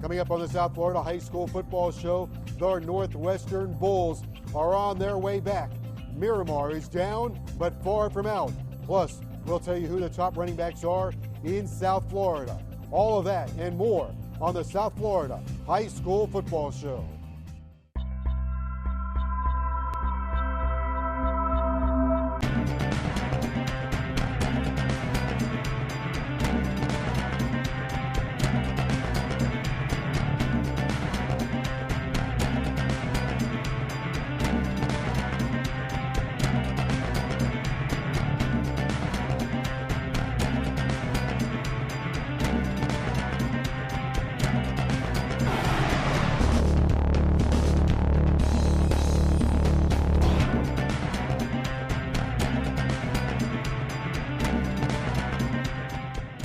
Coming up on the South Florida High School Football Show, the Northwestern Bulls are on their way back. Miramar is down, but far from out. Plus, we'll tell you who the top running backs are in South Florida. All of that and more on the South Florida High School Football Show.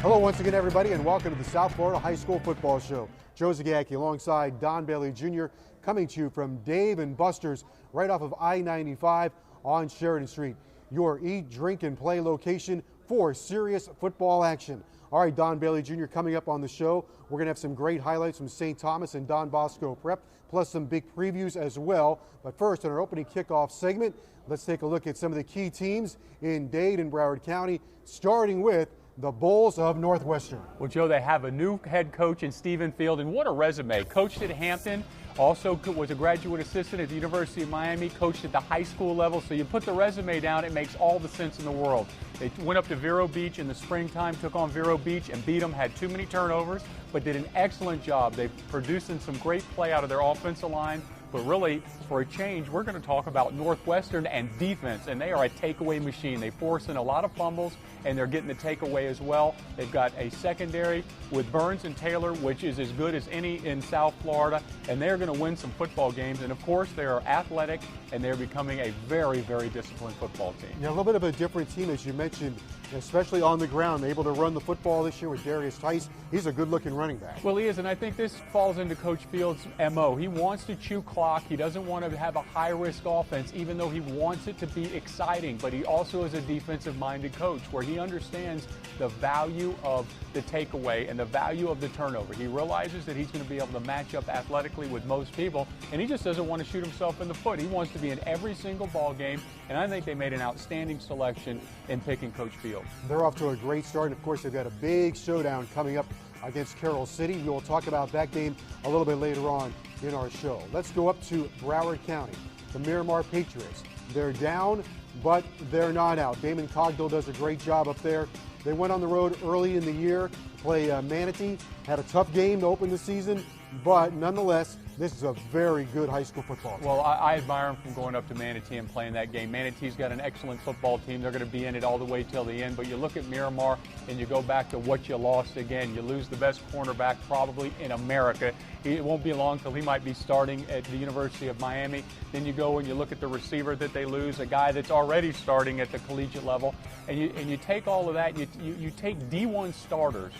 Hello once again, everybody, and welcome to the South Florida High School Football Show. Joe Zagacki alongside Don Bailey Jr. coming to you from Dave & Buster's right off of I-95 on Sheridan Street. Your eat, drink, and play location for serious football action. All right, Don Bailey Jr. coming up on the show. We're going to have some great highlights from St. Thomas and Don Bosco Prep, plus some big previews as well. But first, in our opening kickoff segment, let's take a look at some of the key teams in Dade and Broward County, starting with the Bulls of Northwestern. Well, Joe, they have a new head coach in Stephen Field, and what a resume. Coached at Hampton, also was a graduate assistant at the University of Miami, coached at the high school level. So you put the resume down, it makes all the sense in the world. They went up to Vero Beach in the springtime, took on Vero Beach and beat them, had too many turnovers, but did an excellent job. They've produced some great play out of their offensive line. But really, for a change, we're going to talk about Northwestern and defense, and they are a takeaway machine. They force in a lot of fumbles, and they're getting the takeaway as well. They've got a secondary with Burns and Taylor, which is as good as any in South Florida, and they're going to win some football games. And, of course, they are athletic, and they're becoming a very, very disciplined football team. Yeah, a little bit of a different team, as you mentioned, especially on the ground. Able to run the football this year with Darius Tice. He's a good-looking running back. Well, he is, and I think this falls into Coach Field's MO. He wants to chew clock. He doesn't want to have a high-risk offense, even though he wants it to be exciting. But he also is a defensive-minded coach where he understands the value of the takeaway and the value of the turnover. He realizes that he's going to be able to match up athletically with most people, and he just doesn't want to shoot himself in the foot. He wants to be in every single ball game, and I think they made an outstanding selection in picking Coach Field. They're off to a great start, and of course they've got a big showdown coming up against Carroll City. We will talk about that game a little bit later on in our show. Let's go up to Broward County, the Miramar Patriots. They're down, but they're not out. Damon Cogdill does a great job up there. They went on the road early in the year to play Manatee, had a tough game to open the season, but nonetheless, this is a very good high school football team. Well, I admire him from going up to Manatee and playing that game. Manatee's got an excellent football team. They're going to be in it all the way till the end. But you look at Miramar and you go back to what you lost again. You lose the best cornerback probably in America. It won't be long till he might be starting at the University of Miami. Then you go and you look at the receiver that they lose, a guy that's already starting at the collegiate level. And you take all of that, you take D1 starters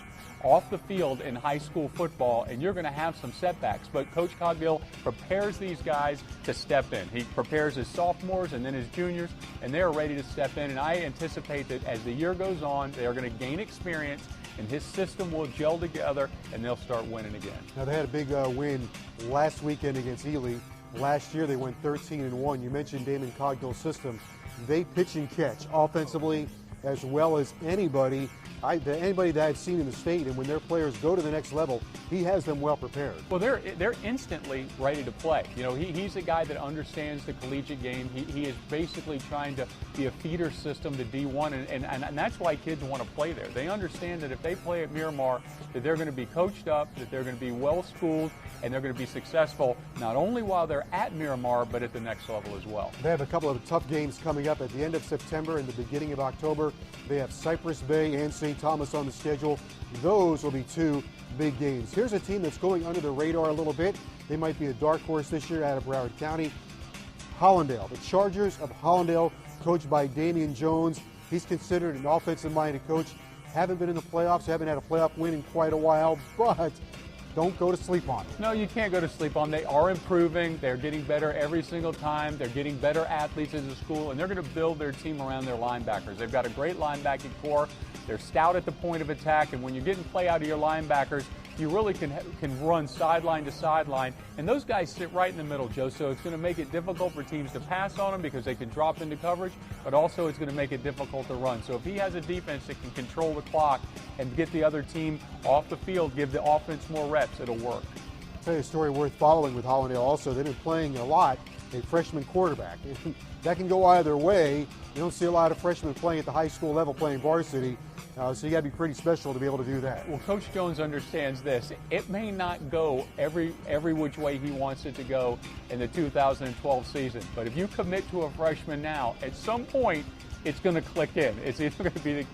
off the field in high school football, and you're going to have some setbacks. But Coach Cogdill prepares these guys to step in. He prepares his sophomores and then his juniors, and they're ready to step in. And I anticipate that as the year goes on, they are going to gain experience, and his system will gel together, and they'll start winning again. Now, they had a big win last weekend against Ely. Last year, they went 13-1. You mentioned Damon Cogdill's system. They pitch and catch offensively as well as anybody that I've seen in the state, and when their players go to the next level, he has them well prepared. Well, they're instantly ready to play. You know, he's a guy that understands the collegiate game. He is basically trying to be a feeder system to D1, and that's why kids want to play there. They understand that if they play at Miramar, that they're going to be coached up, that they're going to be well-schooled, and they're going to be successful not only while they're at Miramar, but at the next level as well. They have a couple of tough games coming up at the end of September and the beginning of October. They have Cypress Bay and St. Thomas on the schedule. Those will be two big games. Here's a team that's going under the radar a little bit. They might be a dark horse this year out of Broward County. Hollandale, the Chargers of Hollandale, coached by Damian Jones. He's considered an offensive-minded coach. Haven't been in the playoffs, haven't had a playoff win in quite a while, but don't go to sleep on it. No, you can't go to sleep on them. They are improving. They're getting better every single time. They're getting better athletes as a school, and they're going to build their team around their linebackers. They've got a great linebacking core. They're stout at the point of attack, and when you're getting play out of your linebackers, you really can run sideline to sideline. And those guys sit right in the middle, Joe, so it's going to make it difficult for teams to pass on them because they can drop into coverage, but also it's going to make it difficult to run. So if he has a defense that can control the clock and get the other team off the field, give the offense more reps, it'll work. I'll tell you a story worth following with Hollandale also. They've been playing a lot a freshman quarterback. That can go either way. You don't see a lot of freshmen playing at the high school level, playing varsity, so you got to be pretty special to be able to do that. Well, Coach Jones understands this. It may not go every which way he wants it to go in the 2012 season, but if you commit to a freshman now, at some point it's going to click in. It's either going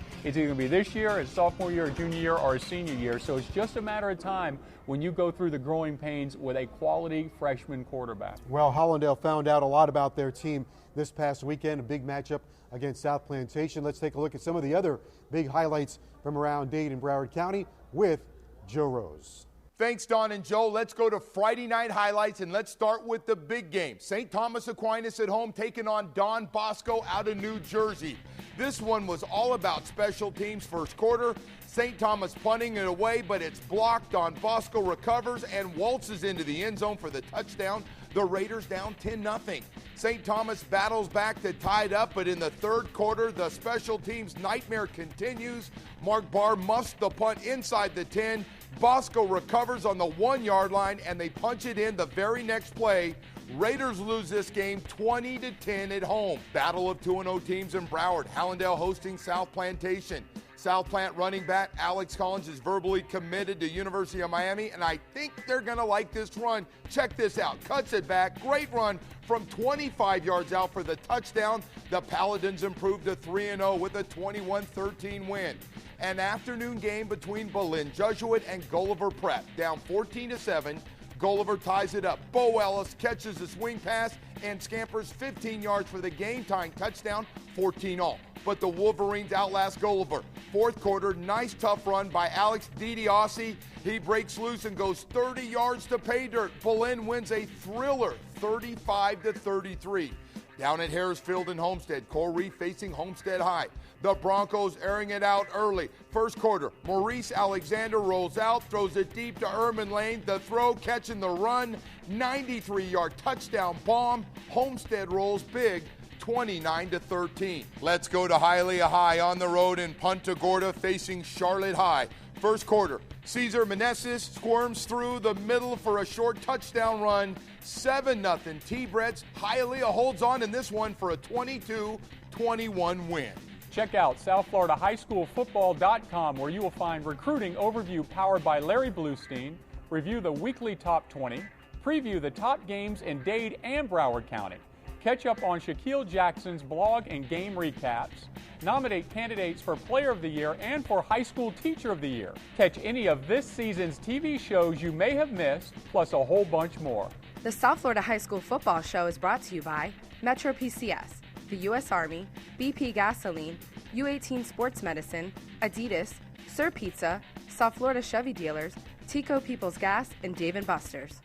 to be this year, his sophomore year, or junior year, or his senior year. So it's just a matter of time when you go through the growing pains with a quality freshman quarterback. Well, Hollandale found out a lot about their team this past weekend, a big matchup against South Plantation. Let's take a look at some of the other big highlights from around Dade and Broward County with Joe Rose. Thanks, Don and Joe. Let's go to Friday night highlights, and let's start with the big game. St. Thomas Aquinas at home taking on Don Bosco out of New Jersey. This one was all about special teams first quarter. St. Thomas punting it away, but it's blocked. Don Bosco recovers and waltzes into the end zone for the touchdown. The Raiders down 10-0. St. Thomas battles back to tie it up, but in the third quarter, the special teams nightmare continues. Mark Barr muffs the punt inside the 10. Bosco recovers on the 1-yard line, and they punch it in the very next play. Raiders lose this game 20-10 at home. Battle of 2-0 teams in Broward. Hallandale hosting South Plantation. South Plant running back Alex Collins is verbally committed to University of Miami, and I think they're going to like this run. Check this out. Cuts it back. Great run from 25 yards out for the touchdown. The Paladins improved to 3-0 with a 21-13 win. An afternoon game between Berlin Jesuit and Gulliver Prep. Down 14-7. Gulliver ties it up. Bo Ellis catches the swing pass and scampers 15 yards for the game-tying touchdown, 14-all. But the Wolverines outlast Gulliver. Fourth quarter, nice tough run by Alex DiDiossi. He breaks loose and goes 30 yards to pay dirt. Berlin wins a thriller, 35-33. Down at Harris Field in Homestead, Coral Reef facing Homestead High. The Broncos airing it out early. First quarter, Maurice Alexander rolls out, throws it deep to Erman Lane. The throw, catching the run, 93-yard touchdown bomb. Homestead rolls big, 29-13. Let's go to Hialeah High on the road in Punta Gorda facing Charlotte High. First quarter, Cesar Meneses squirms through the middle for a short touchdown run. 7-0 T-Brett's. Hialeah holds on in this one for a 22-21 win. Check out SouthFloridaHighSchoolFootball.com, where you will find recruiting overview powered by Larry Bluestein, review the weekly top 20, preview the top games in Dade and Broward County, catch up on Shaquille Jackson's blog and game recaps, nominate candidates for Player of the Year and for High School Teacher of the Year. Catch any of this season's TV shows you may have missed, plus a whole bunch more. The South Florida High School Football Show is brought to you by Metro PCS, the U.S. Army, BP Gasoline, U18 Sports Medicine, Adidas, Sir Pizza, South Florida Chevy Dealers, Tico People's Gas, and Dave & Buster's.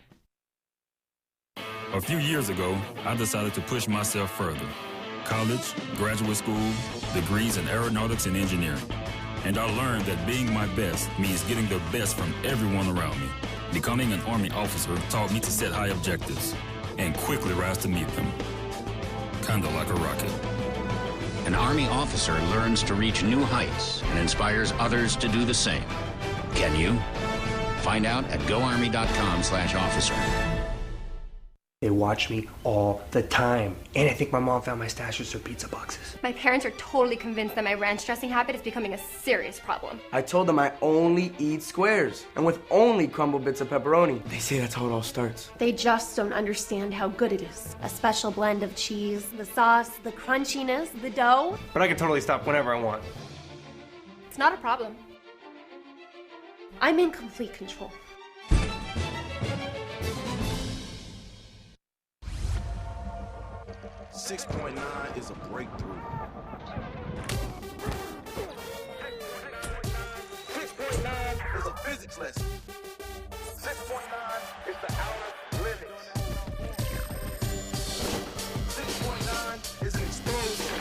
A few years ago, I decided to push myself further. College, graduate school, degrees in aeronautics and engineering. And I learned that being my best means getting the best from everyone around me. Becoming an Army officer taught me to set high objectives and quickly rise to meet them. Kinda like a rocket. An Army officer learns to reach new heights and inspires others to do the same. Can you? Find out at goarmy.com/officer. They watch me all the time. And I think my mom found my stash of Sir Pizza boxes. My parents are totally convinced that my ranch dressing habit is becoming a serious problem. I told them I only eat squares and with only crumbled bits of pepperoni. They say that's how it all starts. They just don't understand how good it is. A special blend of cheese, the sauce, the crunchiness, the dough. But I can totally stop whenever I want. It's not a problem. I'm in complete control. .9 is a breakthrough. 6.9 is a physics lesson. 6.9 is the outer limits. 6.9 is an explosion.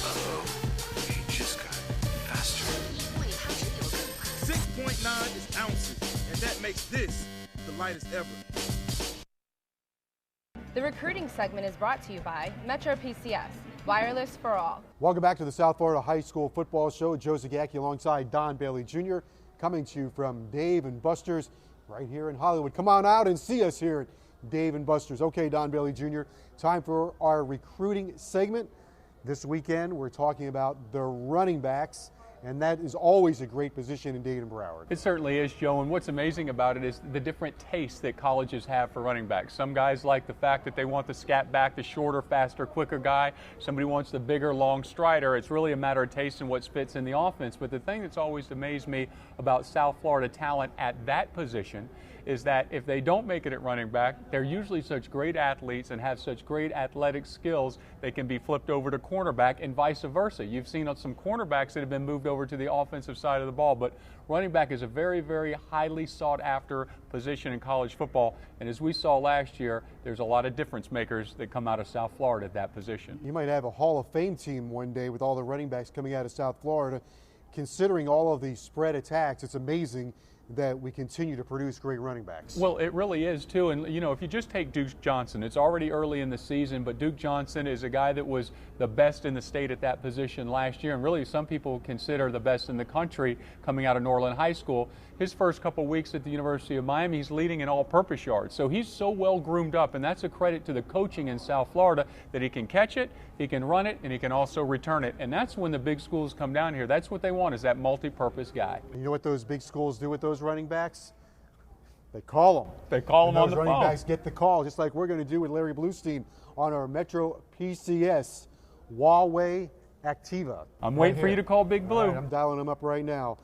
Uh-oh, he just got faster. 6.9 6.9 is ounces, and that makes this the lightest ever. The recruiting segment is brought to you by Metro PCS, wireless for all. Welcome back to the South Florida High School Football Show. Joe Zagacki alongside Don Bailey Jr. coming to you from Dave & Buster's right here in Hollywood. Come on out and see us here at Dave & Buster's. Okay, Don Bailey Jr., time for our recruiting segment. This weekend we're talking about the running backs, and that is always a great position in Dade and Broward. It certainly is, Joe, and what's amazing about it is the different tastes that colleges have for running backs. Some guys like the fact that they want the scat back, the shorter, faster, quicker guy. Somebody wants the bigger, long strider. It's really a matter of taste and what fits in the offense. But the thing that's always amazed me about South Florida talent at that position is that if they don't make it at running back, they're usually such great athletes and have such great athletic skills, they can be flipped over to cornerback and vice versa. You've seen some cornerbacks that have been moved over to the offensive side of the ball, but running back is a very, very highly sought after position in college football. And as we saw last year, there's a lot of difference makers that come out of South Florida at that position. You might have a Hall of Fame team one day with all the running backs coming out of South Florida. Considering all of the spread attacks, it's amazing that we continue to produce great running backs. Well, it really is too, and you know, if you just take Duke Johnson, it's already early in the season, but Duke Johnson is a guy that was the best in the state at that position last year, and really some people consider the best in the country coming out of Norland High School. His first couple weeks at the University of Miami, he's leading in all-purpose yards, so he's so well groomed up, and that's a credit to the coaching in South Florida that he can catch it, he can run it, and he can also return it, and that's when the big schools come down here. That's what they want, is that multi-purpose guy. And you know what those big schools do with those running backs? They call them. They call them on the phone. Those running backs get the call, just like we're going to do with Larry Bluestein on our Metro PCS Huawei Activa. I'm waiting for you to call Big Blue. All right, I'm dialing him up right now.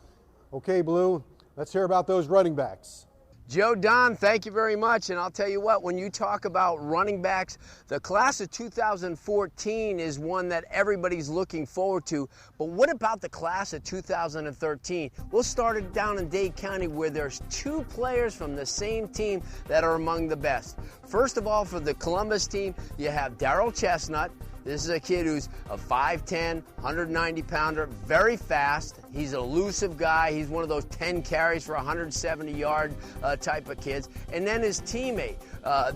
Okay, Blue, let's hear about those running backs. Joe, Don, thank you very much. And I'll tell you what, when you talk about running backs, the class of 2014 is one that everybody's looking forward to. But what about the class of 2013? We'll start it down in Dade County, where there's two players from the same team that are among the best. First of all, for the Columbus team, you have Darrell Chestnut. This is a kid who's a 5'10", 190-pounder, very fast. He's an elusive guy. He's one of those 10 carries for 170-yard type of kids. And then his teammate,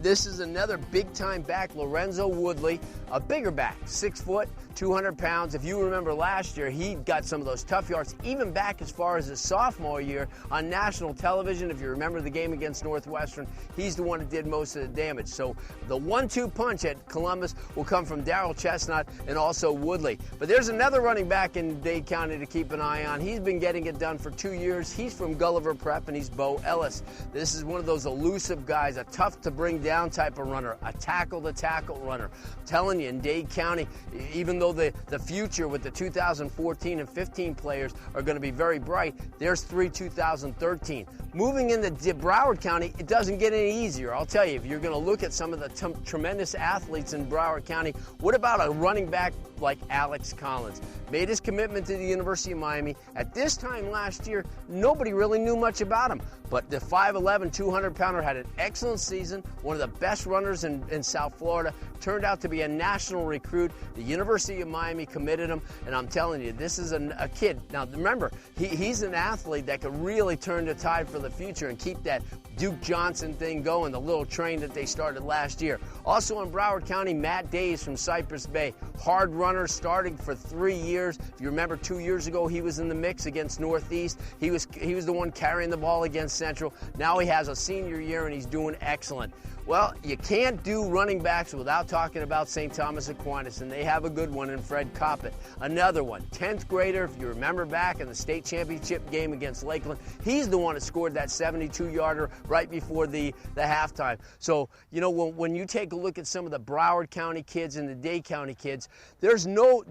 this is another big-time back, Lorenzo Woodley, a bigger back, 6 foot, 200 pounds. If you remember last year, he got some of those tough yards, even back as far as his sophomore year on national television. If you remember the game against Northwestern, he's the one that did most of the damage. So the 1-2 punch at Columbus will come from Darrell Chestnut and also Woodley. But there's another running back in Dade County to keep an eye on. He's been getting it done for 2 years. He's from Gulliver Prep, and he's Bo Ellis. This is one of those elusive guys, a tough to bring down type of runner, a tackle-to-tackle runner. I'm telling you, in Dade County, even though the future with the 2014 and 15 players are going to be very bright, there's 3 2013. Moving into Broward County, it doesn't get any easier. I'll tell you, if you're going to look at some of the tremendous athletes in Broward County, what about a running back like Alex Collins? Made his commitment to the University of Miami. At this time last year, nobody really knew much about him. But the 5'11", 200-pounder had an excellent season, one of the best runners in South Florida, turned out to be a national recruit. The University of Miami committed him, and I'm telling you, this is a kid. Now, remember, he's an athlete that could really turn the tide for the future and keep that Duke Johnson thing going, the little train that they started last year. Also in Broward County, Matt Days from Cypress Bay. Hard runner, starting for 3 years. If you remember 2 years ago, he was in the mix against Northeast. He was the one carrying the ball against Central. Now he has a senior year, and he's doing excellent. Well, you can't do running backs without talking about St. Thomas Aquinas, and they have a good one in Fred Coppett. Another one, 10th grader, if you remember back in the state championship game against Lakeland, he's the one that scored that 72-yarder right before the halftime. So, you know, when you take a look at some of the Broward County kids and the Dade County kids, there's no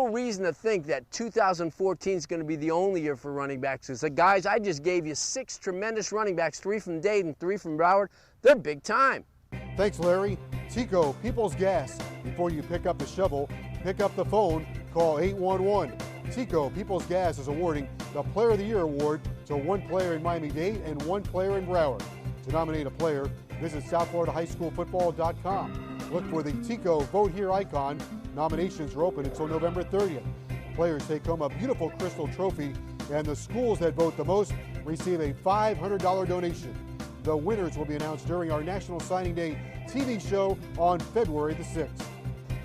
reason to think that 2014 is going to be the only year for running backs. Because the guys, I just gave you 6 tremendous running backs, 3 from Dade and 3 from Broward. They're big time. Thanks, Larry. Tico, People's Gas. Before you pick up the shovel, pick up the phone, call 811. Tico, People's Gas is awarding the Player of the Year award to 1 player in Miami-Dade and 1 player in Broward. To nominate a player, visit SouthFloridaHighSchoolFootball.com. Look for the Tico Vote Here icon. Nominations are open until November 30th. Players take home a beautiful crystal trophy, and the schools that vote the most receive a $500 donation. The winners will be announced during our National Signing Day TV show on February the 6th.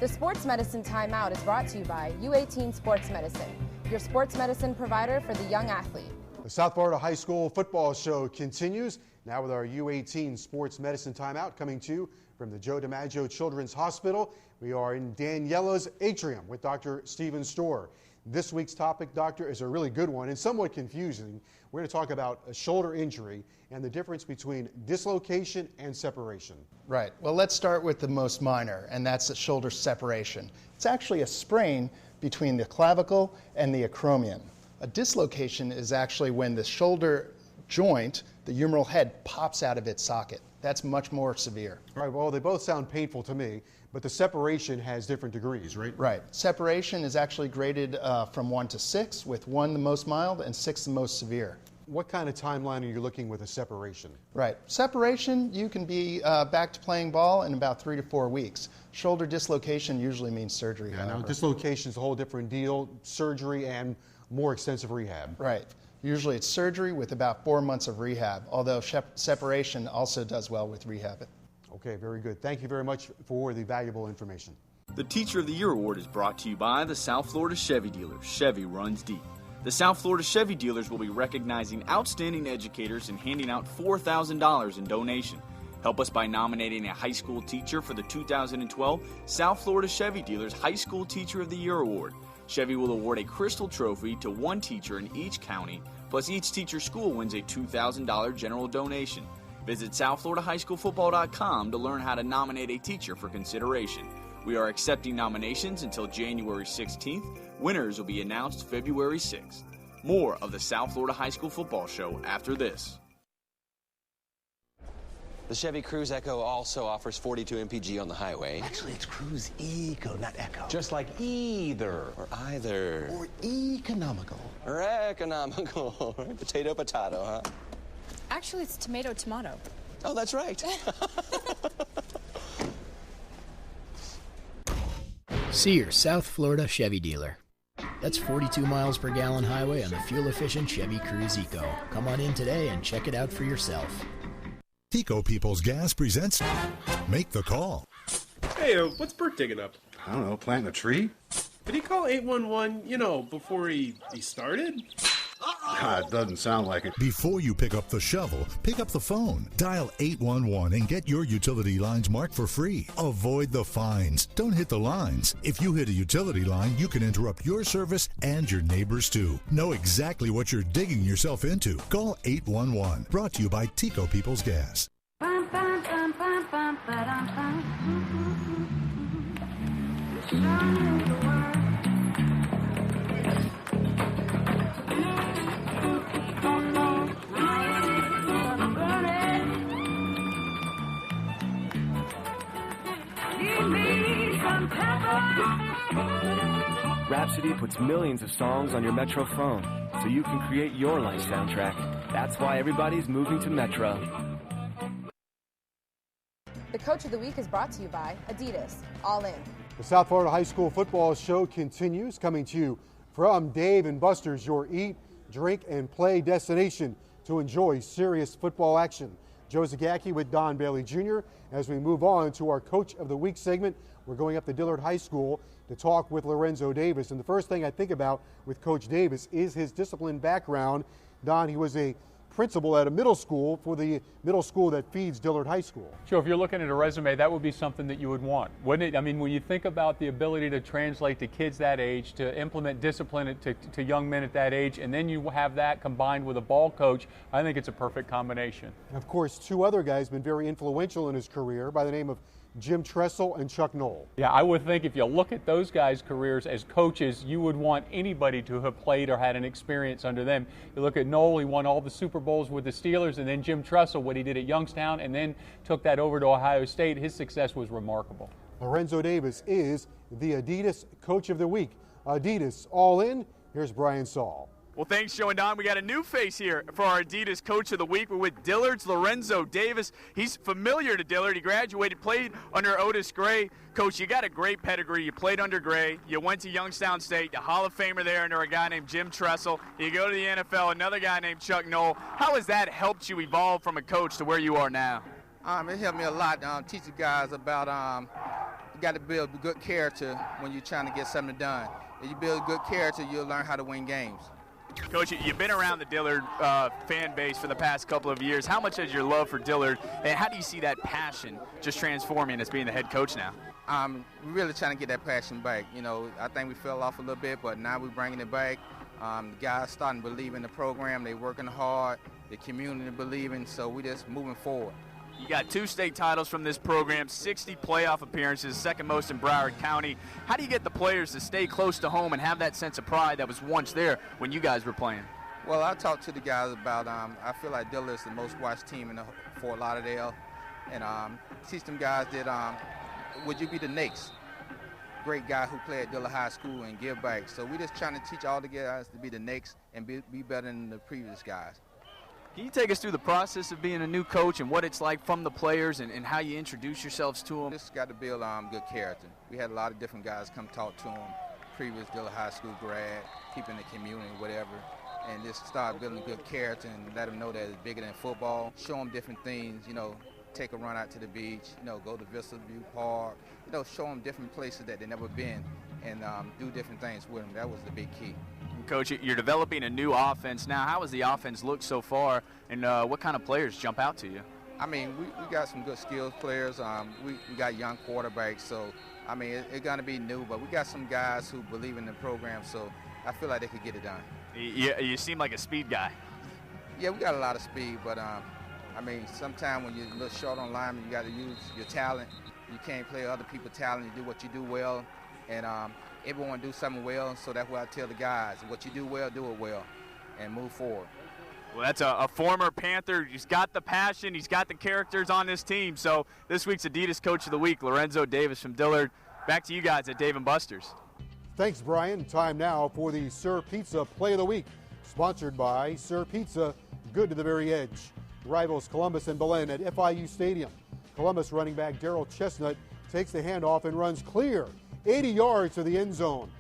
The Sports Medicine Timeout is brought to you by U18 Sports Medicine, your sports medicine provider for the young athlete. The South Florida High School Football Show continues, now with our U18 Sports Medicine Timeout coming to you from the Joe DiMaggio Children's Hospital. We are in Daniella's atrium with Dr. Stephen Storr. This week's topic, Doctor, is a really good one and somewhat confusing. We're going to talk about a shoulder injury and the difference between dislocation and separation. Right. Well, let's start with the most minor, and that's the shoulder separation. It's actually a sprain between the clavicle and the acromion. A dislocation is actually when the shoulder joint, the humeral head, pops out of its socket. That's much more severe. All right, well, they both sound painful to me, but the separation has different degrees, right? Right. Separation is actually graded from 1 to 6, with 1 the most mild and 6 the most severe. What kind of timeline are you looking with a separation? Right. Separation, you can be back to playing ball in about 3 to 4 weeks. Shoulder dislocation usually means surgery. Yeah, now dislocation is a whole different deal, surgery and more extensive rehab. Right. Usually it's surgery with about 4 months of rehab, although separation also does well with rehab. Okay, very good. Thank you very much for the valuable information. The Teacher of the Year Award is brought to you by the South Florida Chevy dealers. Chevy runs deep. The South Florida Chevy dealers will be recognizing outstanding educators and handing out $4,000 in donation. Help us by nominating a high school teacher for the 2012 South Florida Chevy Dealers High School Teacher of the Year Award. Chevy will award a crystal trophy to one teacher in each county, plus each teacher school wins a $2,000 general donation. Visit SouthFloridaHighSchoolFootball.com to learn how to nominate a teacher for consideration. We are accepting nominations until January 16th. Winners will be announced February 6th. More of the South Florida High School Football Show after this. The Chevy Cruze Echo also offers 42 mpg on the highway. Actually, it's Cruze Eco, not Echo. Just like either. Or either. Or economical. Or economical. Potato, potato, huh? Actually, it's tomato, tomato. Oh, that's right. See your South Florida Chevy dealer. That's 42 miles per gallon highway on the fuel-efficient Chevy Cruze Eco. Come on in today and check it out for yourself. Tico Peoples Gas presents Make the Call. Hey, what's Bert digging up? I don't know, planting a tree? Did he call 811, before he started? It doesn't sound like it. Before you pick up the shovel, pick up the phone. Dial 811 and get your utility lines marked for free. Avoid the fines. Don't hit the lines. If you hit a utility line, you can interrupt your service and your neighbors too. Know exactly what you're digging yourself into. Call 811. Brought to you by Tico Peoples Gas. Rhapsody puts millions of songs on your Metro phone, so you can create your life soundtrack. That's why everybody's moving to Metro. The Coach of the Week is brought to you by Adidas, All In. The South Florida High School Football Show continues, coming to you from Dave & Buster's, your eat, drink, and play destination to enjoy serious football action. Joe Zagacki with Don Bailey Jr. As we move on to our Coach of the Week segment, we're going up to Dillard High School to talk with Lorenzo Davis. And the first thing I think about with Coach Davis is his discipline background. Don, he was a principal at a middle school for the middle school that feeds Dillard High School. Joe, if you're looking at a resume, that would be something that you would want, wouldn't it? I mean, when you think about the ability to translate to kids that age, to implement discipline to young men at that age, and then you have that combined with a ball coach, I think it's a perfect combination. And of course, two other guys been very influential in his career by the name of Jim Tressel and Chuck Knoll. Yeah, I would think if you look at those guys' careers as coaches, you would want anybody to have played or had an experience under them. You look at Knoll, he won all the Super Bowls with the Steelers, and then Jim Tressel, what he did at Youngstown, and then took that over to Ohio State. His success was remarkable. Lorenzo Davis is the Adidas Coach of the Week. Adidas, all in. Here's Brian Saul. Well, thanks, Joe and Don. We got a new face here for our Adidas Coach of the Week. We're with Dillard's Lorenzo Davis. He's familiar to Dillard. He graduated, played under Otis Gray. Coach, you got a great pedigree. You played under Gray. You went to Youngstown State, the Hall of Famer there under a guy named Jim Tressel. You go to the NFL, another guy named Chuck Noll. How has that helped you evolve from a coach to where you are now? It helped me a lot. Teaching guys about you got to build good character when you're trying to get something done. If you build good character, you'll learn how to win games. Coach, you've been around the Dillard fan base for the past couple of years. How much has your love for Dillard, and how do you see that passion just transforming as being the head coach now? We're really trying to get that passion back. You know, I think we fell off a little bit, but now we're bringing it back. The guys starting to believe in the program. They're working hard. The community believing, so we're just moving forward. You got 2 state titles from this program, 60 playoff appearances, second most in Broward County. How do you get the players to stay close to home and have that sense of pride that was once there when you guys were playing? Well, I talked to the guys about, I feel like Dillard is the most watched team in Fort Lauderdale. And teach them guys that, would you be the next great guy who played at Dillard High School and give back? So we're just trying to teach all the guys to be the next and be better than the previous guys. Can you take us through the process of being a new coach and what it's like from the players and how you introduce yourselves to them? Just got to build good character. We had a lot of different guys come talk to them, previous Dillard High School grad, people in the community, whatever, and just start building good character and let them know that it's bigger than football. Show them different things, you know, take a run out to the beach, you know, go to Vista View Park, you know, show them different places that they've never been and do different things with them. That was the big key. Coach, you're developing a new offense now. How has the offense looked so far, and what kind of players jump out to you? I mean, we got some good skilled players. We got young quarterbacks, so, I mean, it's going to be new, but we got some guys who believe in the program, so I feel like they could get it done. You seem like a speed guy. Yeah, we got a lot of speed, but, I mean, sometimes when you're a little short on linemen, you got to use your talent. You can't play other people's talent. You do what you do well, and everyone do something well, so that's what I tell the guys. What you do well, do it well, and move forward. Well, that's a former Panther. He's got the passion. He's got the characters on this team. So this week's Adidas Coach of the Week, Lorenzo Davis from Dillard. Back to you guys at Dave & Buster's. Thanks, Brian. Time now for the Sir Pizza Play of the Week, sponsored by Sir Pizza, good to the very edge. Rivals Columbus and Belen at FIU Stadium. Columbus running back Daryl Chestnut takes the handoff and runs clear 80 yards to the end zone.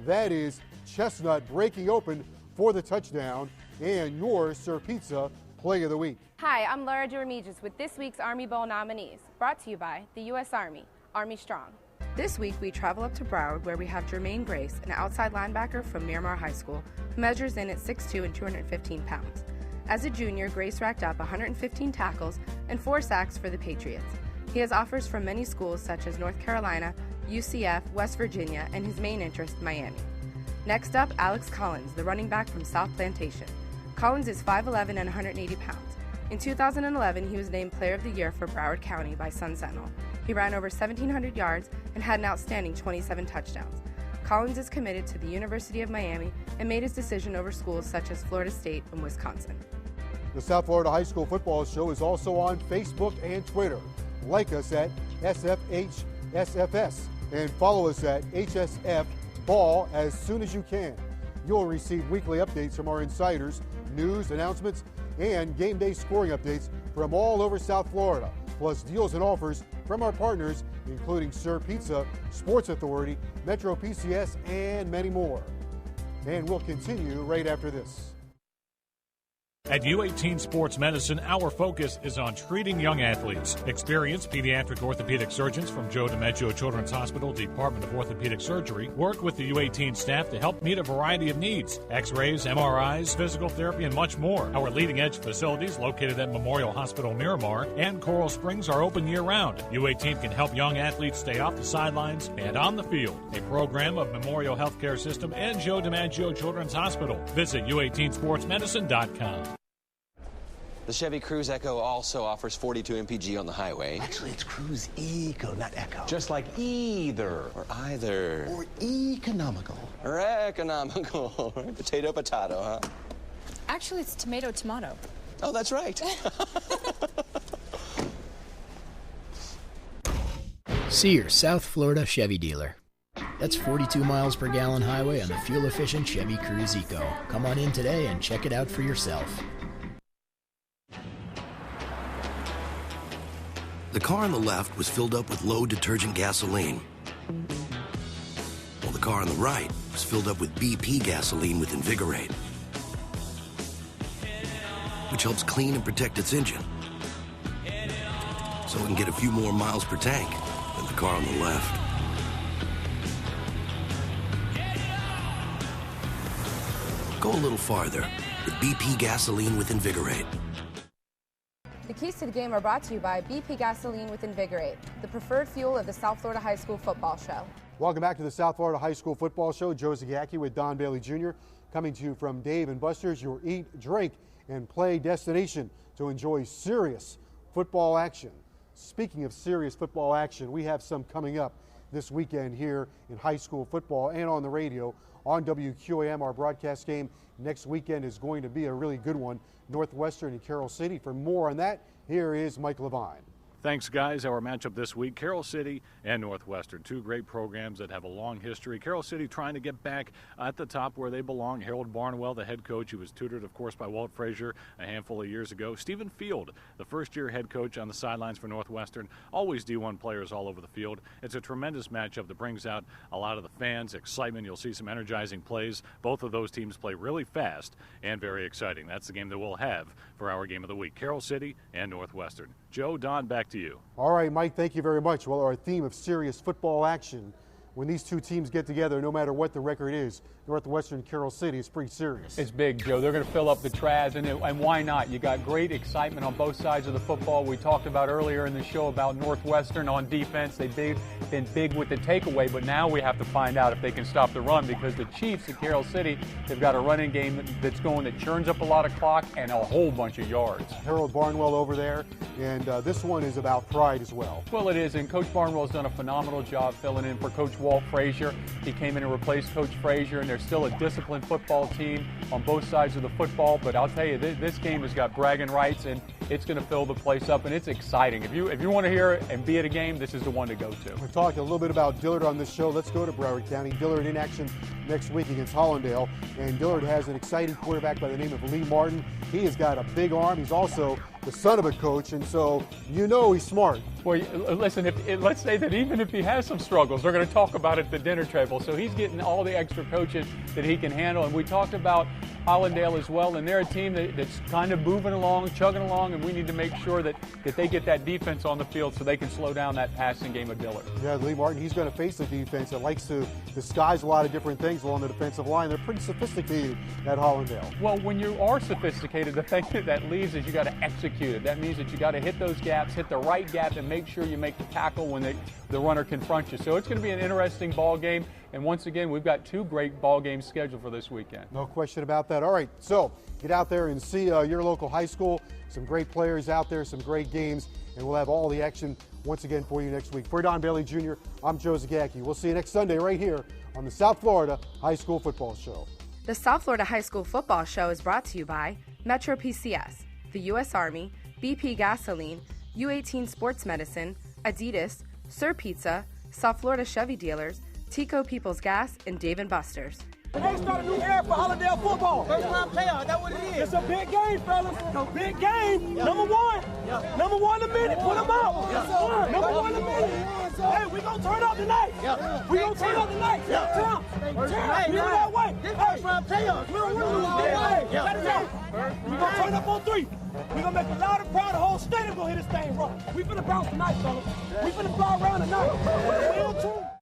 That is Chestnut breaking open for the touchdown and your Sir Pizza Play of the Week. Hi, I'm Laura Jeremijas with this week's Army Bowl nominees, brought to you by the U.S. Army, Army Strong. This week we travel up to Broward where we have Jermaine Grace, an outside linebacker from Miramar High School, who measures in at 6'2" and 215 pounds. As a junior, Grace racked up 115 tackles and 4 sacks for the Patriots. He has offers from many schools such as North Carolina, UCF, West Virginia, and his main interest, Miami. Next up, Alex Collins, the running back from South Plantation. Collins is 5'11" and 180 pounds. In 2011, he was named Player of the Year for Broward County by Sun Sentinel. He ran over 1,700 yards and had an outstanding 27 touchdowns. Collins is committed to the University of Miami and made his decision over schools such as Florida State and Wisconsin. The South Florida High School Football Show is also on Facebook and Twitter. Like us at SFHSFS and follow us at HSF Ball as soon as you can. You'll receive weekly updates from our insiders, news, announcements, and game day scoring updates from all over South Florida, plus deals and offers from our partners, including Sir Pizza, Sports Authority, Metro PCS, and many more. And we'll continue right after this. At U18 Sports Medicine, our focus is on treating young athletes. Experienced pediatric orthopedic surgeons from Joe DiMaggio Children's Hospital Department of Orthopedic Surgery work with the U18 staff to help meet a variety of needs: X-rays, MRIs, physical therapy, and much more. Our leading-edge facilities located at Memorial Hospital Miramar and Coral Springs are open year-round. U18 can help young athletes stay off the sidelines and on the field. A program of Memorial Healthcare System and Joe DiMaggio Children's Hospital. Visit U18sportsmedicine.com. The Chevy Cruze Echo also offers 42 mpg on the highway. Actually, it's Cruze Eco, not Echo. Just like either. Or either. Or economical. Or economical. Potato, potato, huh? Actually, it's tomato, tomato. Oh, that's right. See your South Florida Chevy dealer. That's 42 miles per gallon highway on the fuel-efficient Chevy Cruze Eco. Come on in today and check it out for yourself. The car on the left was filled up with low detergent gasoline, while the car on the right was filled up with BP gasoline with Invigorate, which helps clean and protect its engine, so it can get a few more miles per tank than the car on the left. Go a little farther with BP gasoline with Invigorate. The keys to the game are brought to you by BP Gasoline with Invigorate, the preferred fuel of the South Florida High School Football Show. Welcome back to the South Florida High School Football Show. Joe Zagacki with Don Bailey Jr. coming to you from Dave & Buster's, your eat, drink, and play destination to enjoy serious football action. Speaking of serious football action, we have some coming up this weekend here in high school football and on the radio on WQAM. Our broadcast game next weekend is going to be a really good one. Northwestern and Carroll City. For more on that, here is Mike Levine. Thanks, guys. Our matchup this week, Carroll City and Northwestern, two great programs that have a long history. Carroll City trying to get back at the top where they belong. Harold Barnwell, the head coach, who was tutored, of course, by Walt Frazier a handful of years ago. Stephen Field, the first-year head coach on the sidelines for Northwestern. Always D1 players all over the field. It's a tremendous matchup that brings out a lot of the fans, excitement. You'll see some energizing plays. Both of those teams play really fast and very exciting. That's the game that we'll have for our game of the week, Carroll City and Northwestern. Joe, Don, back to you. All right, Mike, thank you very much. Well, our theme of serious football action, when these two teams get together, no matter what the record is, Northwestern and Carroll City, is pretty serious. It's big, Joe. They're going to fill up the trads, and why not? You got great excitement on both sides of the football. We talked about earlier in the show about Northwestern on defense. They've been big with the takeaway, but now we have to find out if they can stop the run, because the Chiefs at Carroll City, they've got a running game that churns up a lot of clock and a whole bunch of yards. Harold Barnwell over there, and this one is about pride as well. Well, it is, and Coach Barnwell's done a phenomenal job filling in for Coach Walt Frazier. He came in and replaced Coach Frazier, and they're still a disciplined football team on both sides of the football. But I'll tell you, this game has got bragging rights, and it's going to fill the place up, and it's exciting. If you want to hear it and be at a game, this is the one to go to. We've talked a little bit about Dillard on this show. Let's go to Broward County. Dillard in action next week against Hollandale, and Dillard has an exciting quarterback by the name of Lee Martin. He has got a big arm. He's also the son of a coach, and so you know he's smart. Well, listen, let's say that even if he has some struggles, they're going to talk about it at the dinner table. So he's getting all the extra coaches that he can handle. And we talked about Hollandale as well, and they're a team that's kind of moving along, chugging along, and we need to make sure that they get that defense on the field so they can slow down that passing game of Dillard. Yeah, Lee Martin, he's going to face a defense that likes to disguise a lot of different things along the defensive line. They're pretty sophisticated at Hollandale. Well, when you are sophisticated, the thing that leaves is you got to execute it. That means that you got to hit those gaps, hit the right gap, and make sure you make the tackle when the runner confronts you. So it's going to be an interesting ball game. And once again, we've got two great ball games scheduled for this weekend. No question about that. All right, so get out there and see your local high school. Some great players out there, some great games, and we'll have all the action once again for you next week. For Don Bailey Jr., I'm Joe Zagacki. We'll see you next Sunday right here on the South Florida High School Football Show. The South Florida High School Football Show is brought to you by Metro PCS, the U.S. Army, BP Gasoline, U18 Sports Medicine, Adidas, Sir Pizza, South Florida Chevy Dealers, Tico People's Gas, and Dave & Buster's. They start a new era for Hollandale football. First round playoff, that's what it is. It's a big game, fellas. A big game. Yeah. Number one. Yeah. Number one a minute. Put them out. Yeah. Number one a minute. Hey, we gonna turn up tonight. Yeah. We gonna turn up tonight. Yeah. We that way. This first round playoff. We don't lose that way. Yeah. We gonna turn up on three. We gonna make a loud and proud. The whole stadium gonna hit this thing, bro. We finna bounce tonight, fellas. We finna fly around tonight. Real tune.